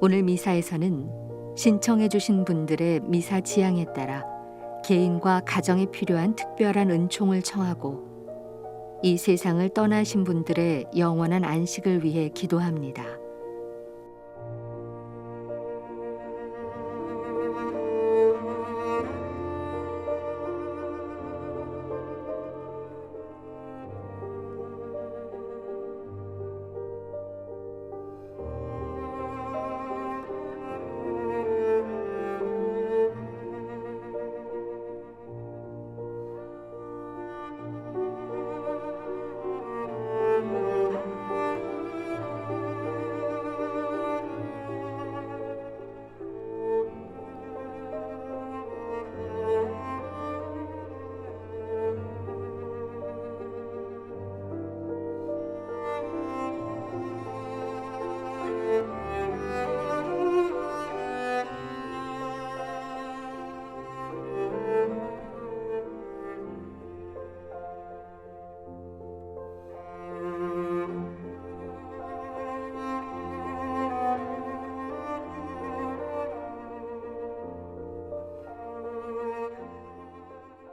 오늘 미사에서는 신청해 주신 분들의 미사 지향에 따라 개인과 가정에 필요한 특별한 은총을 청하고 이 세상을 떠나신 분들의 영원한 안식을 위해 기도합니다.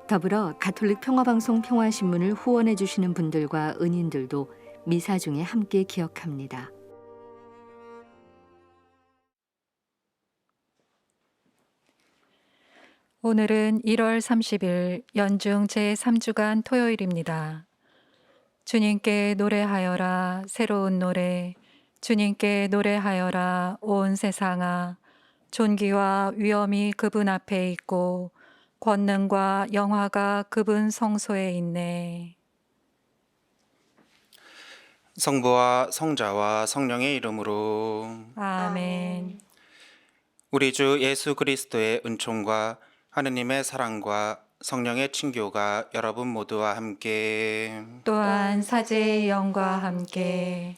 더불어 가톨릭 평화방송 평화신문을 후원해 주시는 분들과 은인들도 미사 중에 함께 기억합니다. 오늘은 1월 30일 연중 제3주간 토요일입니다. 주님께 노래하여라 새로운 노래, 주님께 노래하여라 온 세상아. 존귀와 위엄이 그분 앞에 있고 권능과 영화가 그분 성소에 있네. 성부와 성자와 성령의 이름으로. 아멘. 우리 주 예수 그리스도의 은총과 하느님의 사랑과 성령의 친교가 여러분 모두와 함께. 또한 사제의 영과 함께.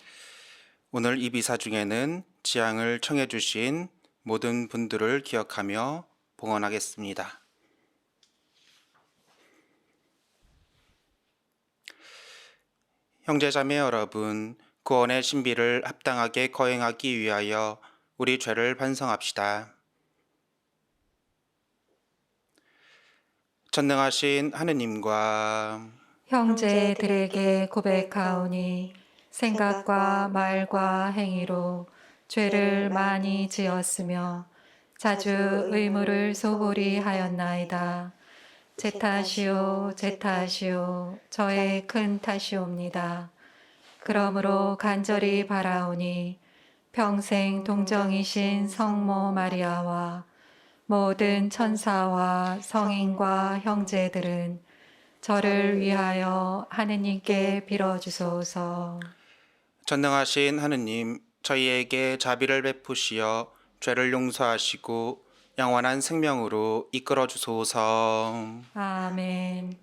오늘 이 미사 중에는 지향을 청해 주신 모든 분들을 기억하며 봉헌하겠습니다. 형제자매 여러분, 구원의 신비를 합당하게 거행하기 위하여 우리 죄를 반성합시다. 전능하신 하느님과 형제들에게 고백하오니 생각과 말과 행위로 죄를 많이 지었으며 자주 의무를 소홀히 하였나이다. 제 탓이요, 제 탓이요, 저의 큰 탓이옵니다. 그러므로 간절히 바라오니 평생 동정이신 성모 마리아와 모든 천사와 성인과 형제들은 저를 위하여 하느님께 빌어주소서. 전능하신 하느님, 저희에게 자비를 베푸시어 죄를 용서하시고 영원한 생명으로 이끌어 주소서. 아멘.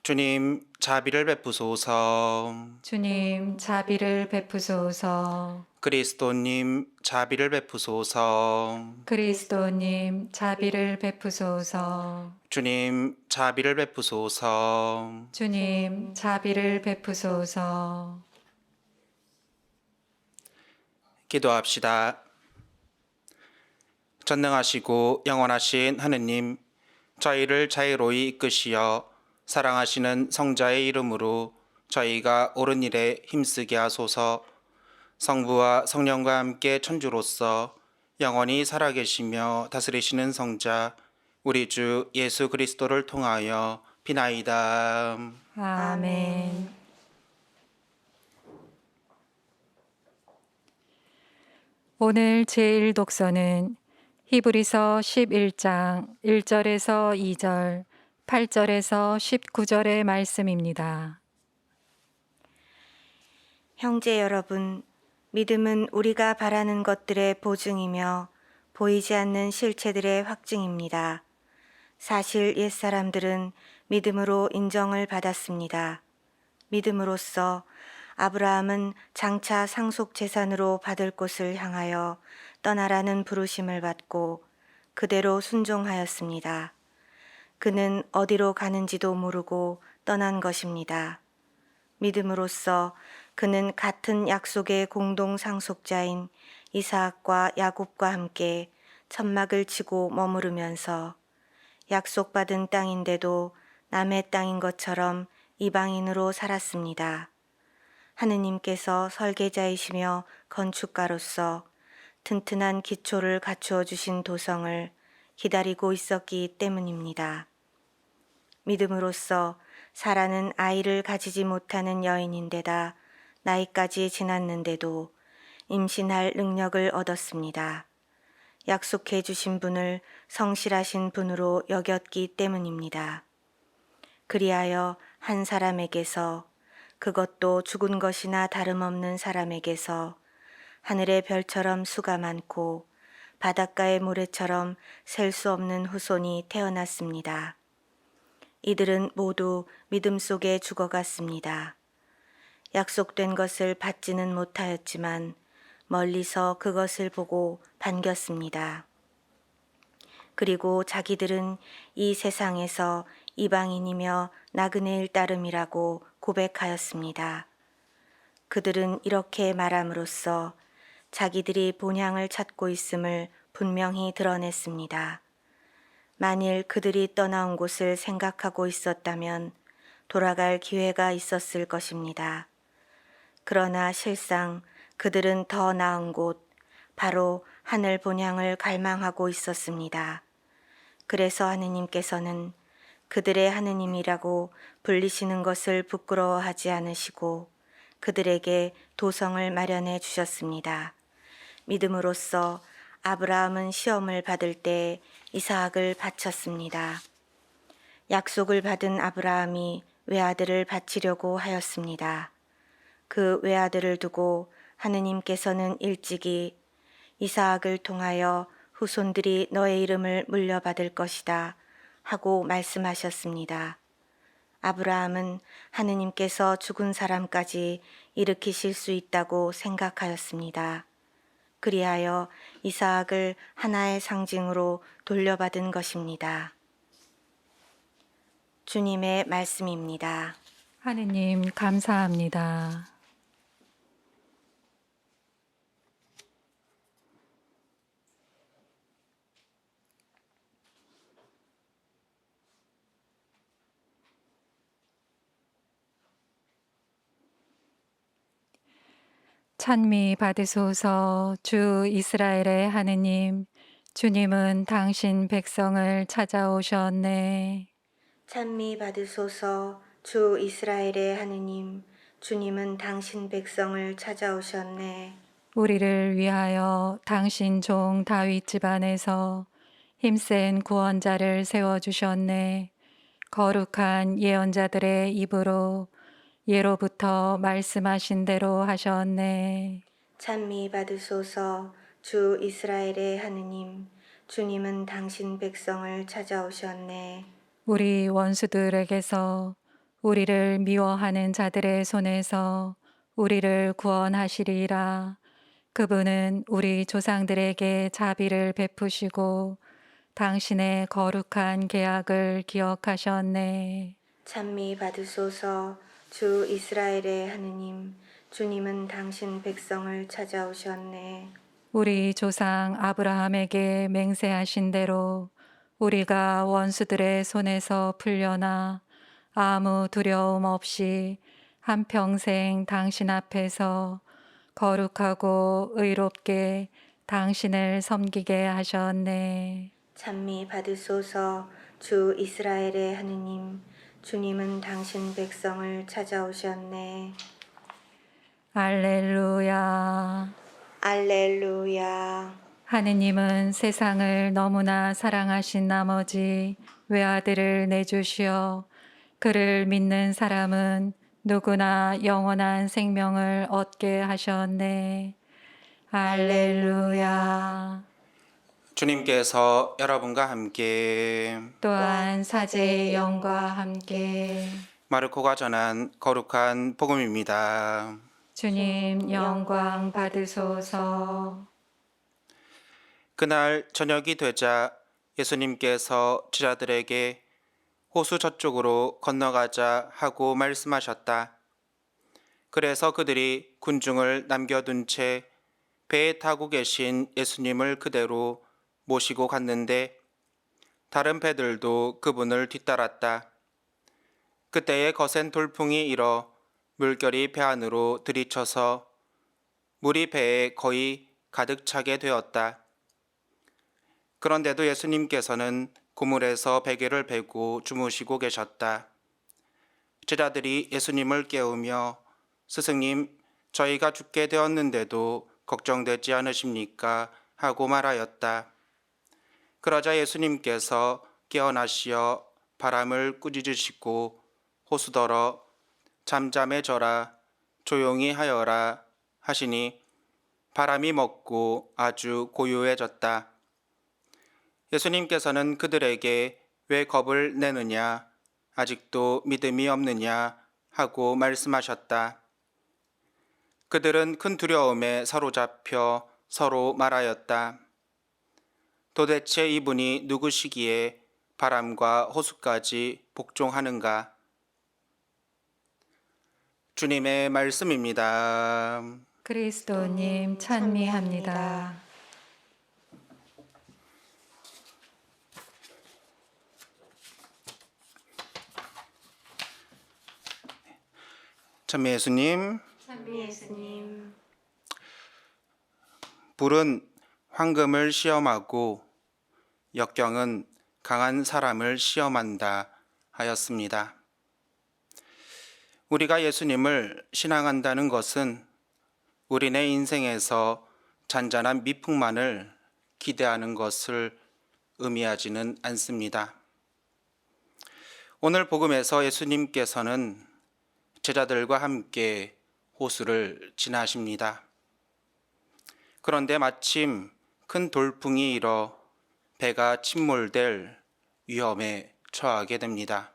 주님, 자비를 베푸소서. 주님, 자비를 베푸소서. 그리스도님, 자비를 베푸소서. 그리스도님, 자비를 베푸소서. 주님, 자비를 베푸소서. 주님, 자비를 베푸소서. 기도합시다. 전능하시고 영원하신 하느님, 저희를 자유로이 이끄시어 사랑하시는 성자의 이름으로 저희가 옳은 일에 힘쓰게 하소서. 성부와 성령과 함께 천주로서 영원히 살아계시며 다스리시는 성자 우리 주 예수 그리스도를 통하여 비나이다. 아멘. 오늘 제1 독서는 히브리서 11장 1절에서 2절, 8절에서 19절의 말씀입니다. 형제 여러분, 믿음은 우리가 바라는 것들의 보증이며 보이지 않는 실체들의 확증입니다. 사실 옛사람들은 믿음으로 인정을 받았습니다. 믿음으로써 아브라함은 장차 상속 재산으로 받을 곳을 향하여 떠나라는 부르심을 받고 그대로 순종하였습니다. 그는 어디로 가는지도 모르고 떠난 것입니다. 믿음으로써 그는 같은 약속의 공동 상속자인 이삭과 야곱과 함께 천막을 치고 머무르면서 약속받은 땅인데도 남의 땅인 것처럼 이방인으로 살았습니다. 하느님께서 설계자이시며 건축가로서 튼튼한 기초를 갖추어 주신 도성을 기다리고 있었기 때문입니다. 믿음으로써 사라는 아이를 가지지 못하는 여인인데다 나이까지 지났는데도 임신할 능력을 얻었습니다. 약속해 주신 분을 성실하신 분으로 여겼기 때문입니다. 그리하여 한 사람에게서, 그것도 죽은 것이나 다름없는 사람에게서 하늘의 별처럼 수가 많고 바닷가의 모래처럼 셀 수 없는 후손이 태어났습니다. 이들은 모두 믿음 속에 죽어갔습니다. 약속된 것을 받지는 못하였지만 멀리서 그것을 보고 반겼습니다. 그리고 자기들은 이 세상에서 이방인이며 나그네일 따름이라고 고백하였습니다. 그들은 이렇게 말함으로써 자기들이 본향을 찾고 있음을 분명히 드러냈습니다. 만일 그들이 떠나온 곳을 생각하고 있었다면 돌아갈 기회가 있었을 것입니다. 그러나 실상 그들은 더 나은 곳, 바로 하늘 본향을 갈망하고 있었습니다. 그래서 하느님께서는 그들의 하느님이라고 불리시는 것을 부끄러워하지 않으시고 그들에게 도성을 마련해 주셨습니다. 믿음으로써 아브라함은 시험을 받을 때 이삭을 바쳤습니다. 약속을 받은 아브라함이 외아들을 바치려고 하였습니다. 그 외아들을 두고 하느님께서는 일찍이 이삭을 통하여 후손들이 너의 이름을 물려받을 것이다 하고 말씀하셨습니다. 아브라함은 하느님께서 죽은 사람까지 일으키실 수 있다고 생각하였습니다. 그리하여 이삭을 하나의 상징으로 돌려받은 것입니다. 주님의 말씀입니다. 하느님 감사합니다. 찬미 받으소서. 주 이스라엘의 하느님, 주님은 당신 백성을 찾아오셨네. 찬미 받으소서. 주 이스라엘의 하느님, 주님은 당신 백성을 찾아오셨네. 우리를 위하여 당신 종 다윗 집안에서 힘센 구원자를 세워주셨네. 거룩한 예언자들의 입으로 예로부터 말씀하신 대로 하셨네. 찬미 받으소서. 주 이스라엘의 하느님, 주님은 당신 백성을 찾아오셨네. 우리 원수들에게서 우리를 미워하는 자들의 손에서 우리를 구원하시리라. 그분은 우리 조상들에게 자비를 베푸시고 당신의 거룩한 계약을 기억하셨네. 찬미 받으소서. 주 이스라엘의 하느님, 주님은 당신 백성을 찾아오셨네. 우리 조상 아브라함에게 맹세하신 대로 우리가 원수들의 손에서 풀려나 아무 두려움 없이 한평생 당신 앞에서 거룩하고 의롭게 당신을 섬기게 하셨네. 찬미 받으소서. 주 이스라엘의 하느님, 주님은 당신 백성을 찾아오셨네. 알렐루야. 알렐루야. 하느님은 세상을 너무나 사랑하신 나머지 외아들을 내주시어 그를 믿는 사람은 누구나 영원한 생명을 얻게 하셨네. 할렐루야. 주님께서 여러분과 함께 또한 사제의 영과 함께 마르코가 전한 거룩한 복음입니다. 주님 영광 받으소서. 그날 저녁이 되자 예수님께서 제자들에게 호수 저쪽으로 건너가자 하고 말씀하셨다. 그래서 그들이 군중을 남겨둔 채 배에 타고 계신 예수님을 그대로 모시고 갔는데 다른 배들도 그분을 뒤따랐다. 그때에 거센 돌풍이 일어 물결이 배 안으로 들이쳐서 물이 배에 거의 가득 차게 되었다. 그런데도 예수님께서는 그물에서 베개를 베고 주무시고 계셨다. 제자들이 예수님을 깨우며 스승님, 저희가 죽게 되었는데도 걱정되지 않으십니까? 하고 말하였다. 그러자 예수님께서 깨어나시어 바람을 꾸짖으시고 호수더러 잠잠해져라 조용히 하여라 하시니 바람이 멎고 아주 고요해졌다. 예수님께서는 그들에게 왜 겁을 내느냐 아직도 믿음이 없느냐 하고 말씀하셨다. 그들은 큰 두려움에 사로잡혀 서로 말하였다. 도대체 이분이 누구시기에 바람과 호수까지 복종하는가? 주님의 말씀입니다. 그리스도님 찬미합니다. 찬미 예수님, 찬미 예수님, 불은 황금을 시험하고 역경은 강한 사람을 시험한다 하였습니다. 우리가 예수님을 신앙한다는 것은 우리네 인생에서 잔잔한 미풍만을 기대하는 것을 의미하지는 않습니다. 오늘 복음에서 예수님께서는 제자들과 함께 호수를 지나십니다. 그런데 마침 큰 돌풍이 일어 배가 침몰될 위험에 처하게 됩니다.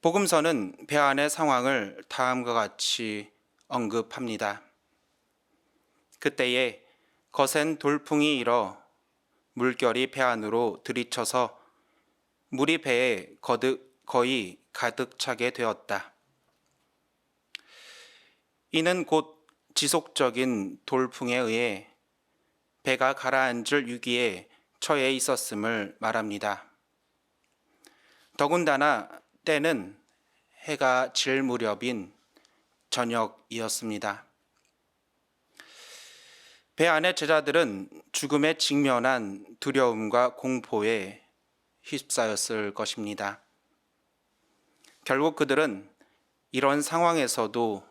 복음서는 배 안의 상황을 다음과 같이 언급합니다. 그때에 거센 돌풍이 일어 물결이 배 안으로 들이쳐서 물이 배에 거의 가득 차게 되었다. 이는 곧 지속적인 돌풍에 의해 배가 가라앉을 위기에 처해 있었음을 말합니다. 더군다나 때는 해가 질 무렵인 저녁이었습니다. 배 안의 제자들은 죽음에 직면한 두려움과 공포에 휩싸였을 것입니다. 결국 그들은 이런 상황에서도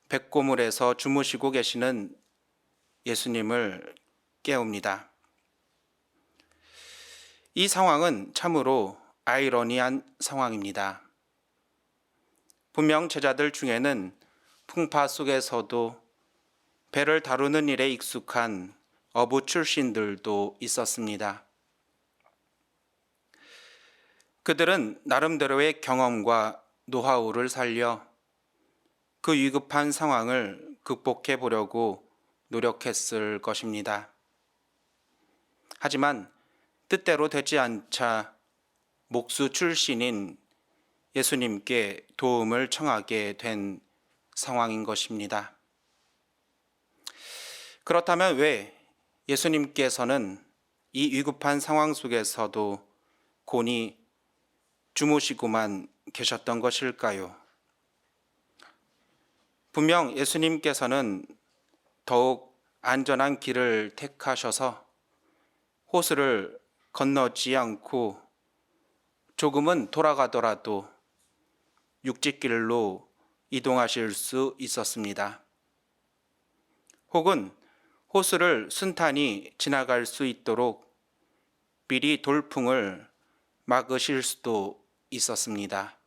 백고물에서 주무시고 계시는 예수님을 깨웁니다. 이 상황은 참으로 아이러니한 상황입니다. 분명 제자들 중에는 풍파 속에서도 배를 다루는 일에 익숙한 어부 출신들도 있었습니다. 그들은 나름대로의 경험과 노하우를 살려 그 위급한 상황을 극복해 보려고 노력했을 것입니다. 하지만 뜻대로 되지 않자 목수 출신인 예수님께 도움을 청하게 된 상황인 것입니다. 그렇다면 왜 예수님께서는 이 위급한 상황 속에서도 곤히 주무시고만 계셨던 것일까요? 분명 예수님께서는 더욱 안전한 길을 택하셔서 호수를 건너지 않고 조금은 돌아가더라도 육지길로 이동하실 수 있었습니다. 혹은 호수를 순탄히 지나갈 수 있도록 미리 돌풍을 막으실 수도 있었습니다.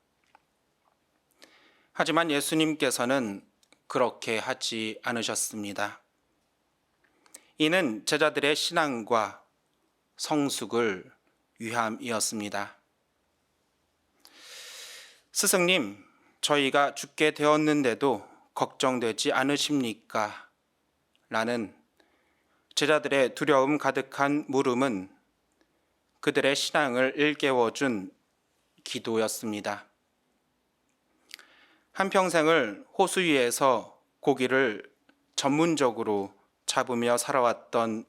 하지만 예수님께서는 그렇게 하지 않으셨습니다. 이는 제자들의 신앙과 성숙을 위함이었습니다. 스승님, 저희가 죽게 되었는데도 걱정되지 않으십니까? 라는 제자들의 두려움 가득한 물음은 그들의 신앙을 일깨워준 기도였습니다. 한평생을 호수 위에서 고기를 전문적으로 잡으며 살아왔던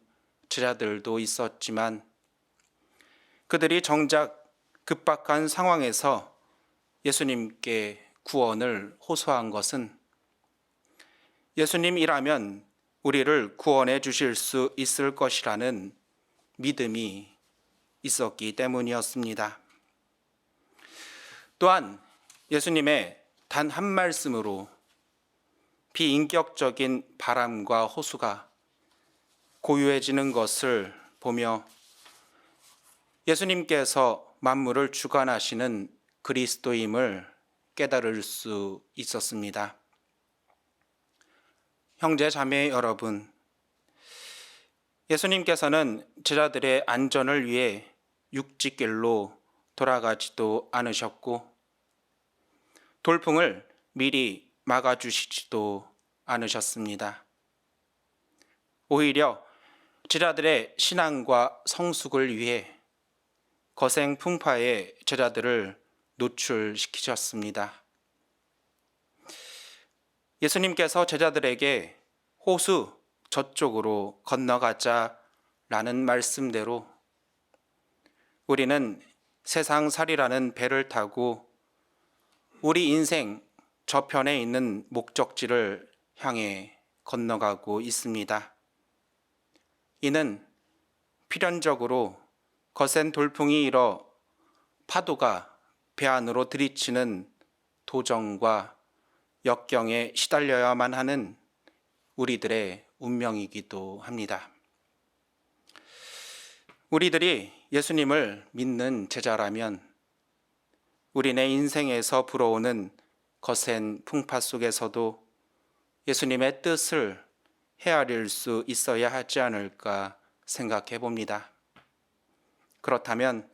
제자들도 있었지만 그들이 정작 급박한 상황에서 예수님께 구원을 호소한 것은 예수님이라면 우리를 구원해 주실 수 있을 것이라는 믿음이 있었기 때문이었습니다. 또한 예수님의 단 한 말씀으로 비인격적인 바람과 호수가 고요해지는 것을 보며 예수님께서 만물을 주관하시는 그리스도임을 깨달을 수 있었습니다. 형제 자매 여러분, 예수님께서는 제자들의 안전을 위해 육지길로 돌아가지도 않으셨고 돌풍을 미리 막아주시지도 않으셨습니다. 오히려 제자들의 신앙과 성숙을 위해 거센 풍파에 제자들을 노출시키셨습니다. 예수님께서 제자들에게 호수 저쪽으로 건너가자라는 말씀대로 우리는 세상살이라는 배를 타고 우리 인생 저편에 있는 목적지를 향해 건너가고 있습니다. 이는 필연적으로 거센 돌풍이 일어 파도가 배 안으로 들이치는 도정과 역경에 시달려야만 하는 우리들의 운명이기도 합니다. 우리들이 예수님을 믿는 제자라면 우리네 인생에서 불어오는 거센 풍파 속에서도 예수님의 뜻을 헤아릴 수 있어야 하지 않을까 생각해 봅니다. 그렇다면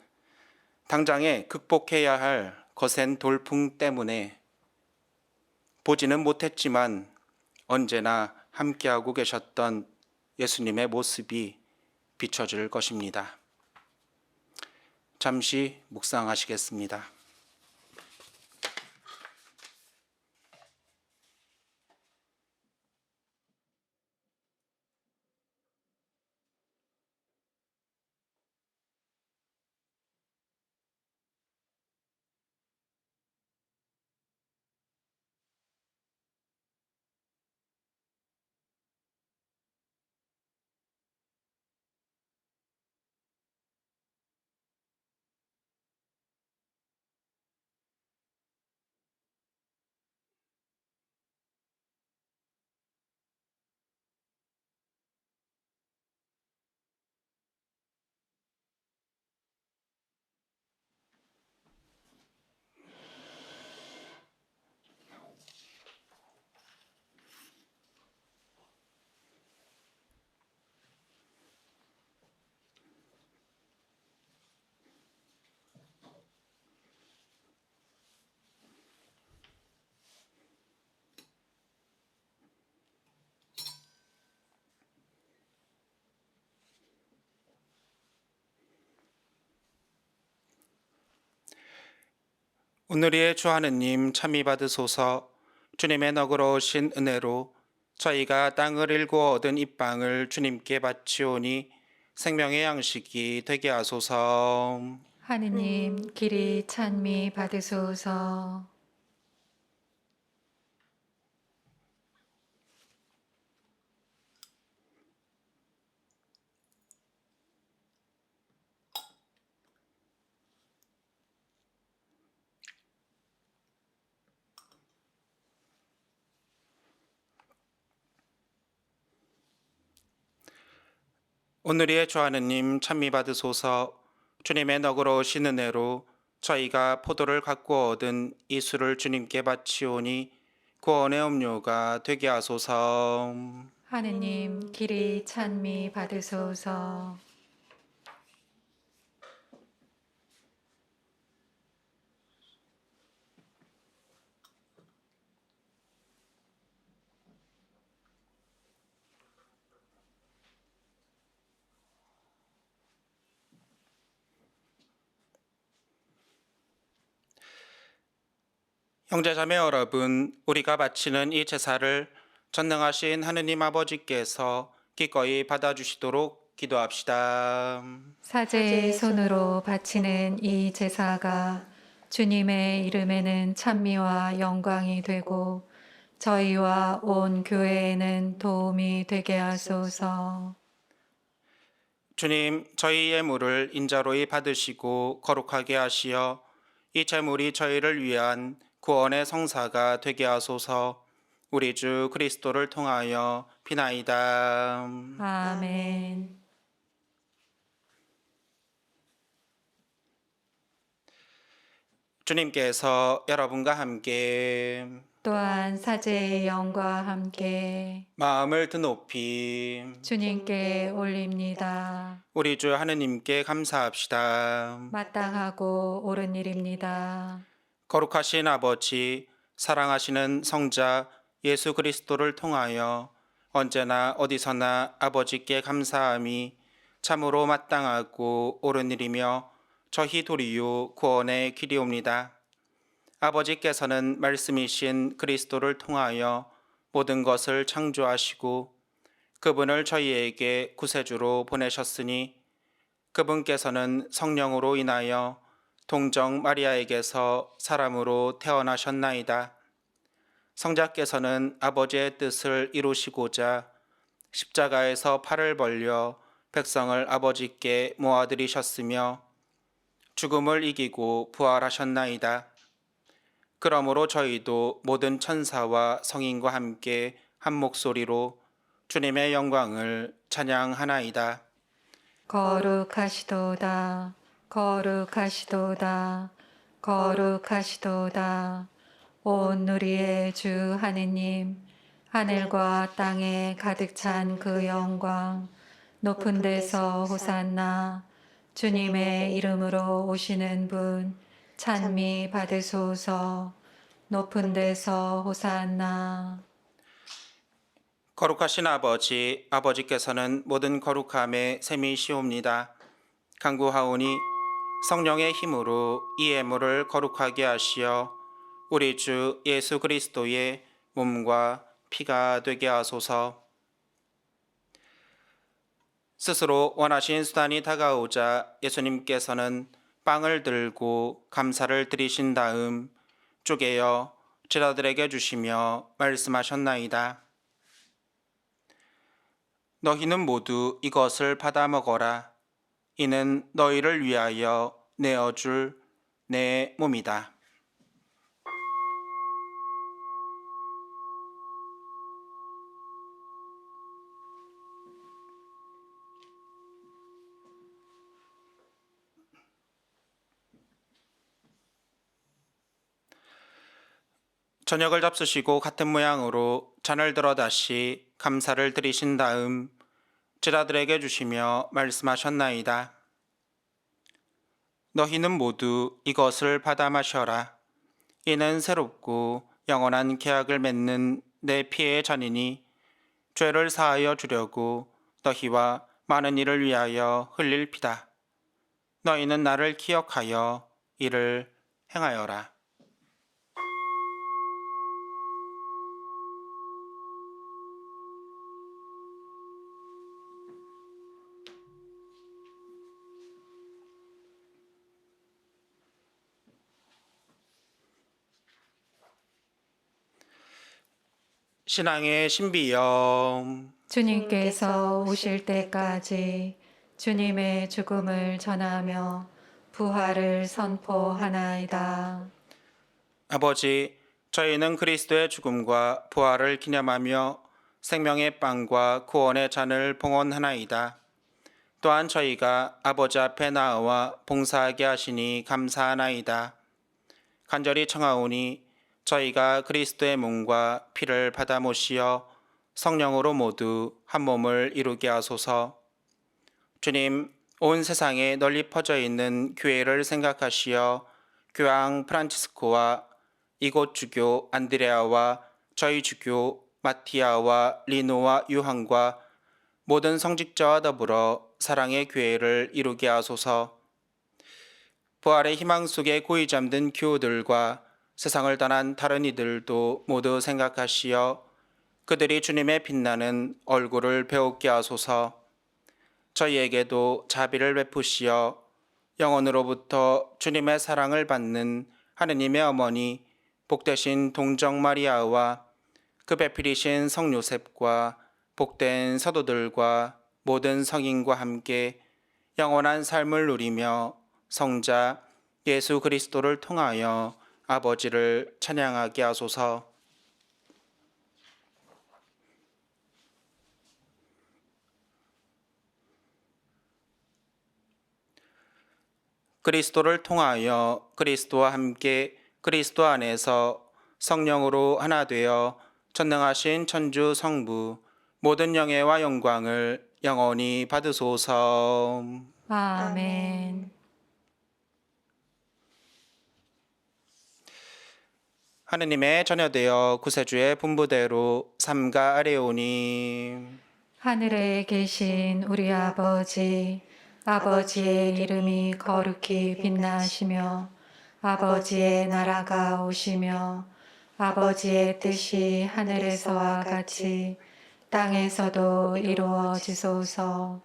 당장에 극복해야 할 거센 돌풍 때문에 보지는 못했지만 언제나 함께하고 계셨던 예수님의 모습이 비춰질 것입니다. 잠시 묵상하시겠습니다. 오늘의 주 하느님 참이 받으소서. 주님의 너그러우신 은혜로 저희가 땅을 일구어 얻은 이 빵을 주님께 바치오니 생명의 양식이 되게 하소서. 하느님 길이 찬미 받으소서. 오늘의 주 하느님 참미 받으소서. 주님의 너그러우신 은혜로 저희가 포도를 갖고 얻은 이 술을 주님께 바치오니 구원의 음료가 되게 하소서. 하느님 길이 찬미 받으소서. 형제자매 여러분, 우리가 바치는 이 제사를 전능하신 하느님 아버지께서 기꺼이 받아주시도록 기도합시다. 사제의 손으로 바치는 이 제사가 주님의 이름에는 찬미와 영광이 되고 저희와 온 교회에는 도움이 되게 하소서. 주님, 저희 예물을 인자로이 받으시고 거룩하게 하시어 이 제물이 저희를 위한 구원의 성사가 되게 하소서. 우리 주 그리스도를 통하여 비나이다. 아멘. 주님께서 여러분과 함께 또한 사제의 영과 함께 마음을 드높이 주님께 올립니다. 우리 주 하느님께 감사합시다. 마땅하고 옳은 일입니다. 거룩하신 아버지, 사랑하시는 성자 예수 그리스도를 통하여 언제나 어디서나 아버지께 감사함이 참으로 마땅하고 옳은 일이며 저희 도리요 구원의 길이옵니다. 아버지께서는 말씀이신 그리스도를 통하여 모든 것을 창조하시고 그분을 저희에게 구세주로 보내셨으니 그분께서는 성령으로 인하여 동정 마리아에게서 사람으로 태어나셨나이다. 성자께서는 아버지의 뜻을 이루시고자 십자가에서 팔을 벌려 백성을 아버지께 모아들이셨으며 죽음을 이기고 부활하셨나이다. 그러므로 저희도 모든 천사와 성인과 함께 한 목소리로 주님의 영광을 찬양하나이다. 거룩하시도다. 거룩하시도다. 거룩하시도다. 온 누리의 주 하느님, 하늘과 땅에 가득 찬 그 영광, 높은 데서 호산나, 주님의 이름으로 오시는 분, 찬미 받으소서. 높은 데서 호산나. 거룩하신 아버지, 아버지께서는 모든 거룩함에 셈이시옵니다. 간구하오니 성령의 힘으로 이 예물을 거룩하게 하시어 우리 주 예수 그리스도의 몸과 피가 되게 하소서. 스스로 원하신 수단이 다가오자 예수님께서는 빵을 들고 감사를 드리신 다음 쪼개어 제자들에게 주시며 말씀하셨나이다. 너희는 모두 이것을 받아 먹어라. 이는 너희를 위하여 내어줄 내 몸이다. 저녁을 잡수시고 같은 모양으로 잔을 들어 다시 감사를 드리신 다음 제자들에게 주시며 말씀하셨나이다. 너희는 모두 이것을 받아 마셔라. 이는 새롭고 영원한 계약을 맺는 내 피의 잔이니 죄를 사하여 주려고 너희와 많은 이를 위하여 흘릴 피다. 너희는 나를 기억하여 이를 행하여라. 신앙의 신비염. 주님께서 오실 때까지 주님의 죽음을 전하며 부활을 선포하나이다. 아버지, 저희는 그리스도의 죽음과 부활을 기념하며 생명의 빵과 구원의 잔을 봉헌하나이다. 또한 저희가 아버지 앞에 나와 봉사하게 하시니 감사하나이다. 간절히 청하오니 저희가 그리스도의 몸과 피를 받아 모시어 성령으로 모두 한 몸을 이루게 하소서. 주님, 온 세상에 널리 퍼져 있는 교회를 생각하시어 교황 프란치스코와 이곳 주교 안드레아와 저희 주교 마티아와 리노와 유한과 모든 성직자와 더불어 사랑의 교회를 이루게 하소서. 부활의 희망 속에 고이 잠든 교우들과 세상을 떠난 다른 이들도 모두 생각하시어 그들이 주님의 빛나는 얼굴을 배우게 하소서. 저희에게도 자비를 베푸시어 영원으로부터 주님의 사랑을 받는 하느님의 어머니 복되신 동정 마리아와 그 배필이신 성 요셉과 복된 사도들과 모든 성인과 함께 영원한 삶을 누리며 성자 예수 그리스도를 통하여 아버지를 찬양하게 하소서. 그리스도를 통하여 그리스도와 함께 그리스도 안에서 성령으로 하나 되어 전능하신 천주 성부 모든 영예와 영광을 영원히 받으소서. 아멘. 하느님의 자녀되어 구세주의 분부대로 삼가 아뢰오니 하늘에 계신 우리 아버지, 아버지의 이름이 거룩히 빛나시며 아버지의 나라가 오시며 아버지의 뜻이 하늘에서와 같이 땅에서도 이루어지소서.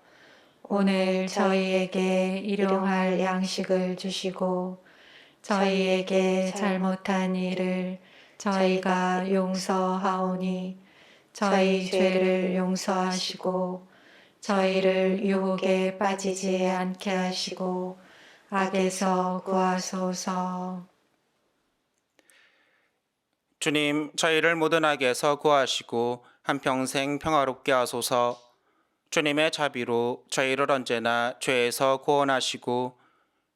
오늘 저희에게 일용할 양식을 주시고 저희에게 잘못한 일을 저희가 용서하오니 저희 죄를 용서하시고 저희를 유혹에 빠지지 않게 하시고 악에서 구하소서. 주님, 저희를 모든 악에서 구하시고 한평생 평화롭게 하소서. 주님의 자비로 저희를 언제나 죄에서 구원하시고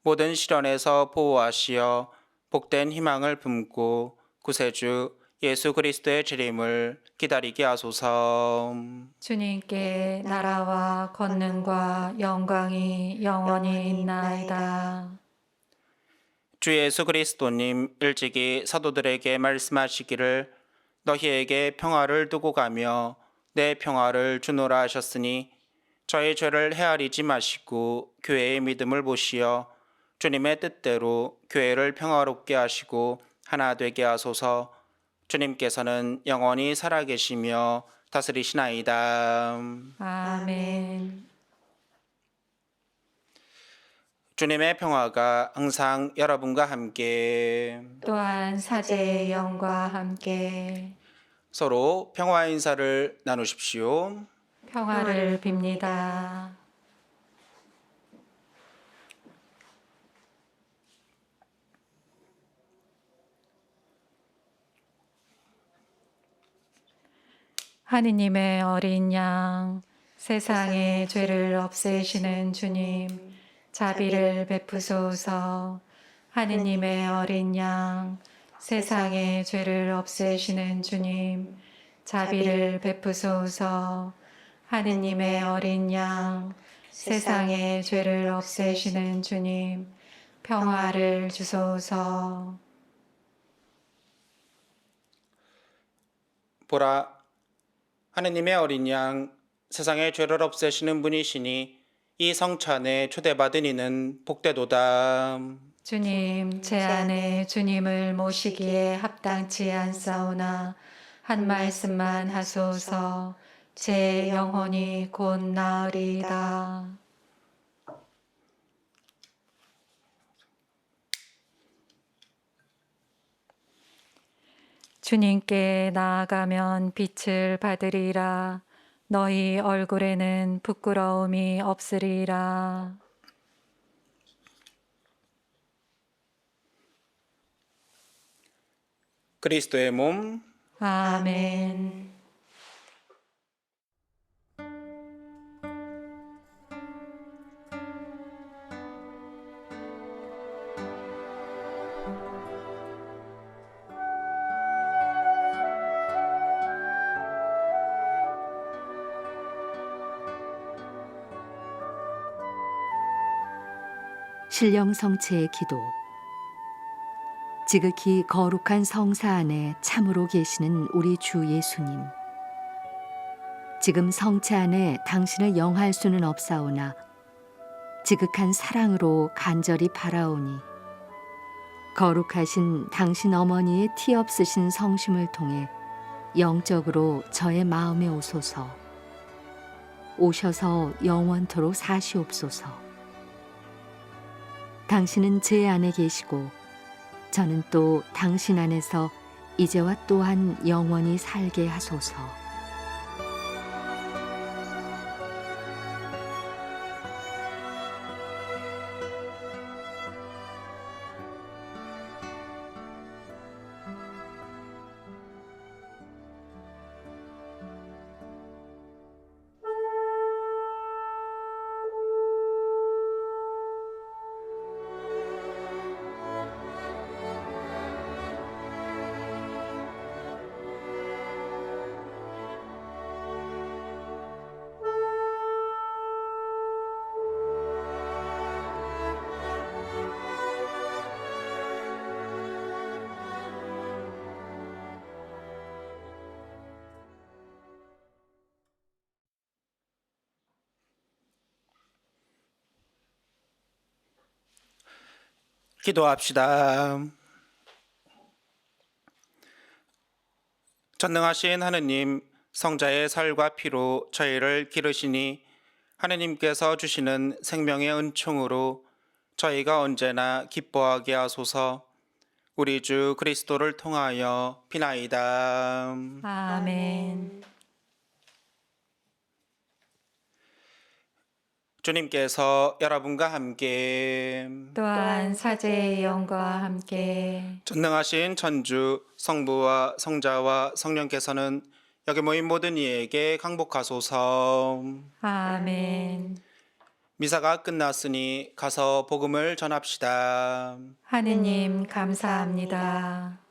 모든 시련에서 보호하시어 복된 희망을 품고 구세주 예수 그리스도의 재림을 기다리게 하소서. 주님께 나라와 권능과 영광이 영원히 있나이다. 주 예수 그리스도님 일찍이 사도들에게 말씀하시기를 너희에게 평화를 두고 가며 내 평화를 주노라 하셨으니 저희 죄를 헤아리지 마시고 교회의 믿음을 보시어 주님의 뜻대로 교회를 평화롭게 하시고 하나 되게 하소서. 주님께서는 영원히 살아계시며 다스리시나이다. 아멘. 주님의 평화가 항상 여러분과 함께 또한 사제의 영과 함께 서로 평화 인사를 나누십시오. 평화를 빕니다. 하느님의 어린 양, 세상의 죄를 없애시는 주님, 자비를 베푸소서. 하느님의 어린 양, 세상의 죄를 없애시는 주님, 자비를 베푸소서. 하느님의 어린 양, 세상의 죄를 없애시는 주님, 평화를 주소서. 보라, 하느님의 어린 양, 세상의 죄를 없애시는 분이시니 이 성찬에 초대받은 이는 복되도다. 주님, 제 안에 주님을 모시기에 합당치 않사오나 한 말씀만 하소서. 제 영혼이 곧 나으리이다. 주님께 나아가면 빛을 받으리라. 너희 얼굴에는 부끄러움이 없으리라. 그리스도의 몸, 아멘. 신령성체의 기도. 지극히 거룩한 성사 안에 참으로 계시는 우리 주 예수님. 지금 성체 안에 당신을 영할 수는 없사오나 지극한 사랑으로 간절히 바라오니 거룩하신 당신 어머니의 티 없으신 성심을 통해 영적으로 저의 마음에 오소서. 오셔서 영원토록 사시옵소서. 당신은 제 안에 계시고 저는 또 당신 안에서 이제와 또한 영원히 살게 하소서. 기도합시다. 전능하신 하느님, 성자의 살과 피로 저희를 기르시니 하느님께서 주시는 생명의 은총으로 저희가 언제나 기뻐하게 하소서. 우리 주 그리스도를 통하여 비나이다. 아멘. 주님께서 여러분과 함께 또한 사제의 영과 함께 전능하신 천주 성부와 성자와 성령께서는 여기 모인 모든 이에게 강복하소서. 아멘. 미사가 끝났으니 가서 복음을 전합시다. 하느님 감사합니다.